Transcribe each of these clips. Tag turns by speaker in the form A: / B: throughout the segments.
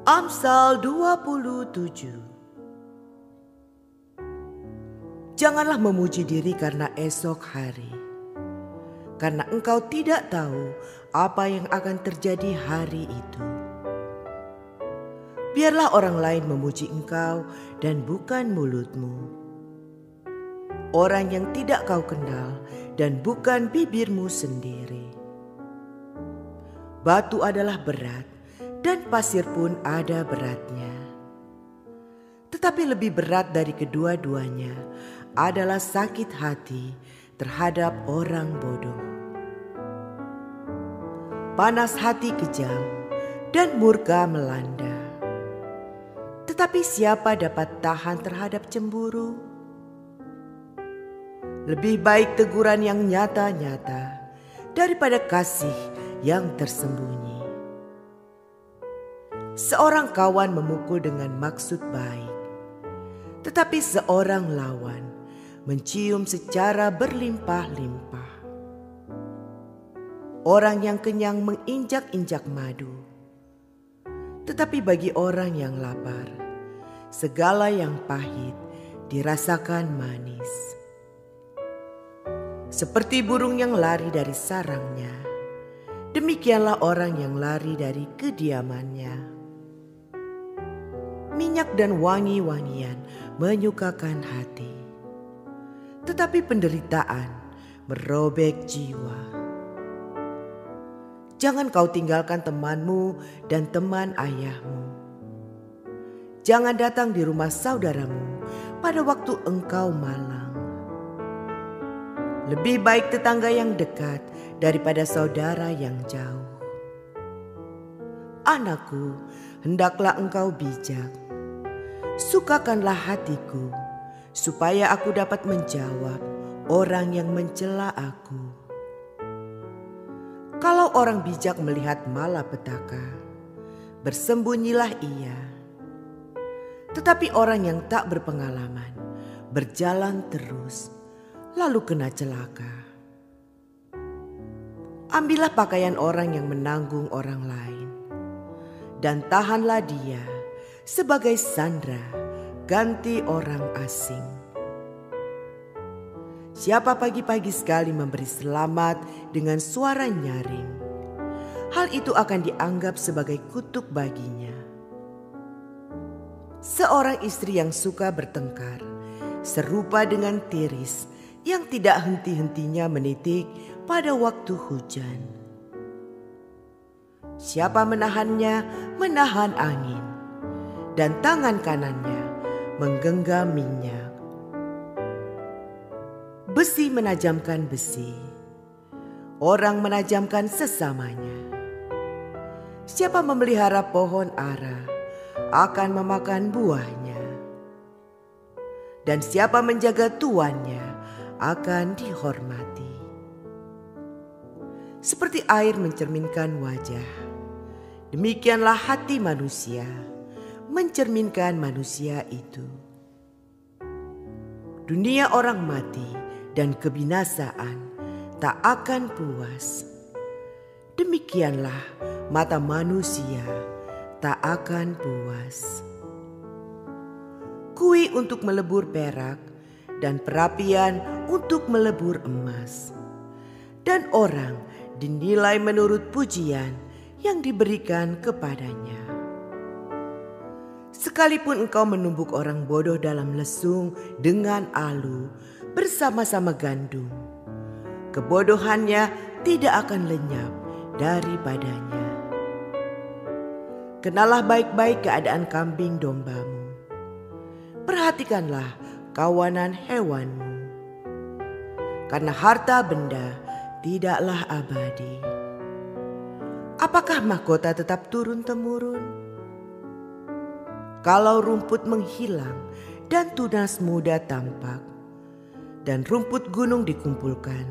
A: Amsal 27. Janganlah memuji diri karena esok hari, karena engkau tidak tahu apa yang akan terjadi hari itu. Biarlah orang lain memuji engkau dan bukan mulutmu, orang yang tidak kau kenal dan bukan bibirmu sendiri. Batu adalah berat, dan pasir pun ada beratnya. Tetapi lebih berat dari kedua-duanya adalah sakit hati terhadap orang bodoh. Panas hati kejam dan murka melanda. Tetapi siapa dapat tahan terhadap cemburu? Lebih baik teguran yang nyata-nyata daripada kasih yang tersembunyi. Seorang kawan memukul dengan maksud baik, tetapi seorang lawan mencium secara berlimpah-limpah. Orang yang kenyang menginjak-injak madu, tetapi bagi orang yang lapar, segala yang pahit dirasakan manis. Seperti burung yang lari dari sarangnya, demikianlah orang yang lari dari kediamannya. Minyak dan wangi-wangian menyukakan hati, tetapi penderitaan merobek jiwa. Jangan kau tinggalkan temanmu dan teman ayahmu. Jangan datang di rumah saudaramu pada waktu engkau malang. Lebih baik tetangga yang dekat daripada saudara yang jauh. Anakku, hendaklah engkau bijak. Sukakanlah hatiku, supaya aku dapat menjawab orang yang mencela aku. Kalau orang bijak melihat malapetaka, bersembunyilah ia. Tetapi orang yang tak berpengalaman berjalan terus, lalu kena celaka. Ambillah pakaian orang yang menanggung orang lain, dan tahanlah dia sebagai sandera ganti orang asing. Siapa pagi-pagi sekali memberi selamat dengan suara nyaring, hal itu akan dianggap sebagai kutuk baginya. Seorang istri yang suka bertengkar serupa dengan tiris yang tidak henti-hentinya menitik pada waktu hujan. Siapa menahannya menahan angin, dan tangan kanannya menggenggam minyak. Besi menajamkan besi, orang menajamkan sesamanya. Siapa memelihara pohon ara akan memakan buahnya, dan siapa menjaga tuannya akan dihormati. Seperti air mencerminkan wajah, demikianlah hati manusia mencerminkan manusia itu. Dunia orang mati dan kebinasaan tak akan puas. Demikianlah mata manusia tak akan puas. Kui untuk melebur perak dan perapian untuk melebur emas. Dan orang dinilai menurut pujian yang diberikan kepadanya. Sekalipun engkau menumbuk orang bodoh dalam lesung dengan alu bersama-sama gandum, kebodohannya tidak akan lenyap daripadanya. Kenalah baik-baik keadaan kambing dombamu. Perhatikanlah kawanan hewanmu. Karena harta benda tidaklah abadi. Apakah mahkota tetap turun-temurun? Kalau rumput menghilang dan tunas muda tampak, dan rumput gunung dikumpulkan,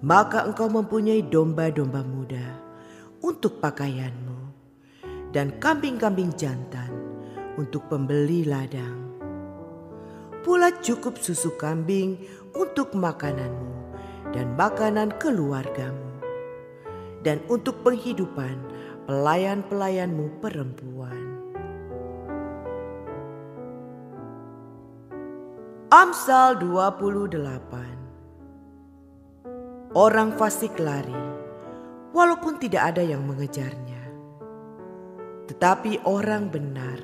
A: maka engkau mempunyai domba-domba muda untuk pakaianmu dan kambing-kambing jantan untuk pembeli ladang. Pula cukup susu kambing untuk makananmu dan makanan keluargamu, dan untuk penghidupan pelayan-pelayanmu perempuan. Amsal 28. Orang fasik lari, walaupun tidak ada yang mengejarnya. Tetapi orang benar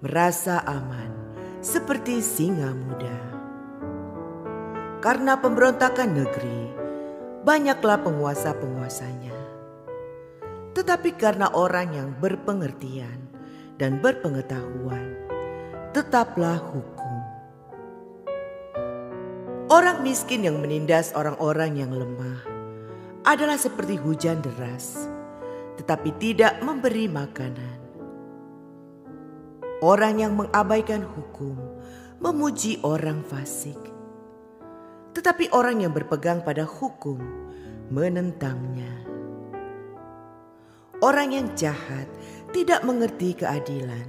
A: merasa aman seperti singa muda. Karena pemberontakan negeri, banyaklah penguasa-penguasanya. Tetapi karena orang yang berpengertian dan berpengetahuan, tetaplah hukum. Orang miskin yang menindas orang-orang yang lemah adalah seperti hujan deras, tetapi tidak memberi makanan. Orang yang mengabaikan hukum memuji orang fasik, tetapi orang yang berpegang pada hukum menentangnya. Orang yang jahat tidak mengerti keadilan,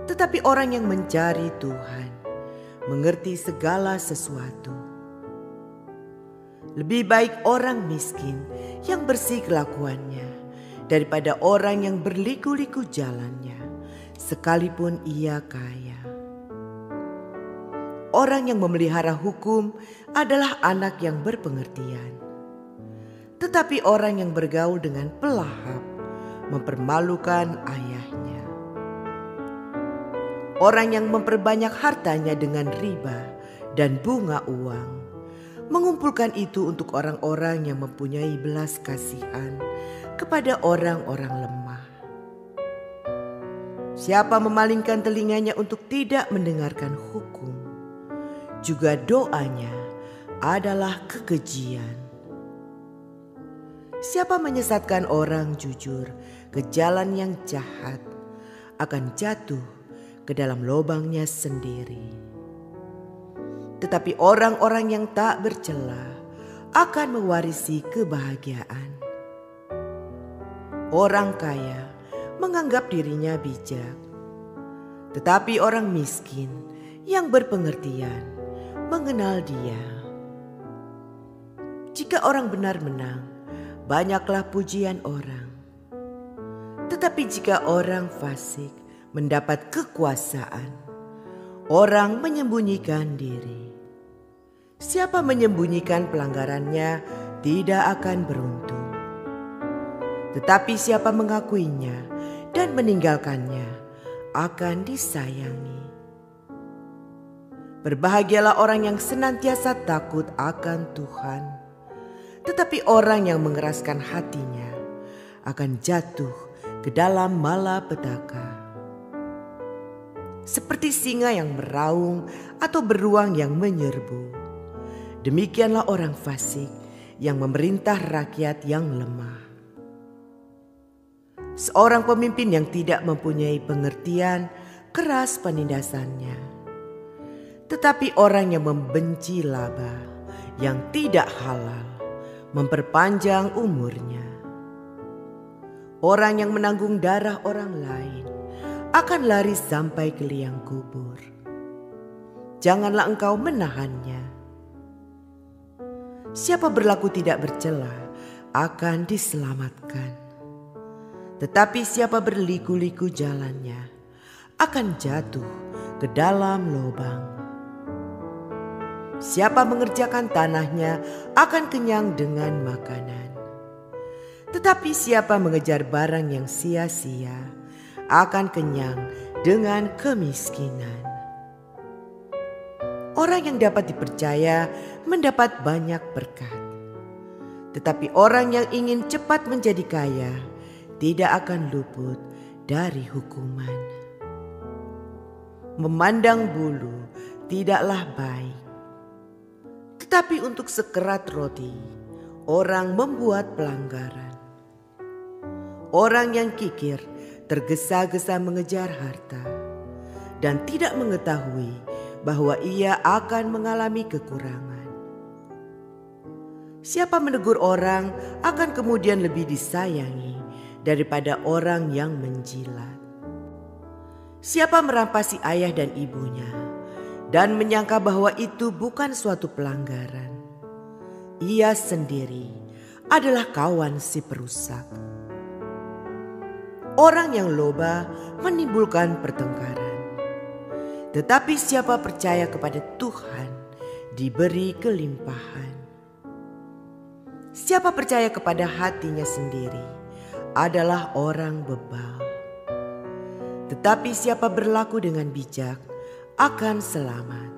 A: tetapi orang yang mencari Tuhan mengerti segala sesuatu. Lebih baik orang miskin yang bersih kelakuannya daripada orang yang berliku-liku jalannya, sekalipun ia kaya. Orang yang memelihara hukum adalah anak yang berpengertian, tetapi orang yang bergaul dengan pelahap mempermalukan ayahnya. Orang yang memperbanyak hartanya dengan riba dan bunga uang, mengumpulkan itu untuk orang-orang yang mempunyai belas kasihan kepada orang-orang lemah. Siapa memalingkan telinganya untuk tidak mendengarkan hukum, juga doanya adalah kekejian. Siapa menyesatkan orang jujur ke jalan yang jahat akan jatuh ke dalam lubangnya sendiri. Tetapi orang-orang yang tak bercela akan mewarisi kebahagiaan. Orang kaya menganggap dirinya bijak, tetapi orang miskin yang berpengertian mengenal dia. Jika orang benar menang, banyaklah pujian orang. Tetapi jika orang fasik mendapat kekuasaan, orang menyembunyikan diri. Siapa menyembunyikan pelanggarannya tidak akan beruntung. Tetapi siapa mengakuinya dan meninggalkannya akan disayangi. Berbahagialah orang yang senantiasa takut akan Tuhan, tetapi orang yang mengeraskan hatinya akan jatuh ke dalam malapetaka. Seperti singa yang meraung atau beruang yang menyerbu, demikianlah orang fasik yang memerintah rakyat yang lemah. Seorang pemimpin yang tidak mempunyai pengertian keras penindasannya, tetapi orang yang membenci laba yang tidak halal memperpanjang umurnya. Orang yang menanggung darah orang lain akan lari sampai ke liang kubur. Janganlah engkau menahannya. Siapa berlaku tidak bercela akan diselamatkan, tetapi siapa berliku-liku jalannya akan jatuh ke dalam lubang. Siapa mengerjakan tanahnya akan kenyang dengan makanan, tetapi siapa mengejar barang yang sia-sia akan kenyang dengan kemiskinan. Orang yang dapat dipercaya mendapat banyak berkat, tetapi orang yang ingin cepat menjadi kaya tidak akan luput dari hukuman. Memandang bulu tidaklah baik, tetapi untuk sekerat roti orang membuat pelanggaran. Orang yang kikir tergesa-gesa mengejar harta dan tidak mengetahui bahwa ia akan mengalami kekurangan. Siapa menegur orang akan kemudian lebih disayangi daripada orang yang menjilat. Siapa merampasi ayah dan ibunya dan menyangka bahwa itu bukan suatu pelanggaran, ia sendiri adalah kawan si perusak. Orang yang loba menimbulkan pertengkaran, tetapi siapa percaya kepada Tuhan diberi kelimpahan. Siapa percaya kepada hatinya sendiri adalah orang bebal. Tetapi siapa berlaku dengan bijak akan selamat.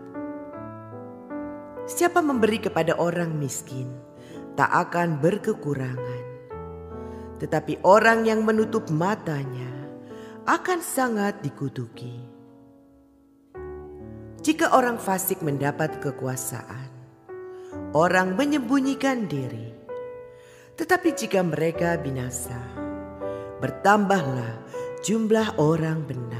A: Siapa memberi kepada orang miskin tak akan berkekurangan. Tetapi orang yang menutup matanya akan sangat dikutuki. Jika orang fasik mendapat kekuasaan, orang menyembunyikan diri. Tetapi jika mereka binasa, bertambahlah jumlah orang benar.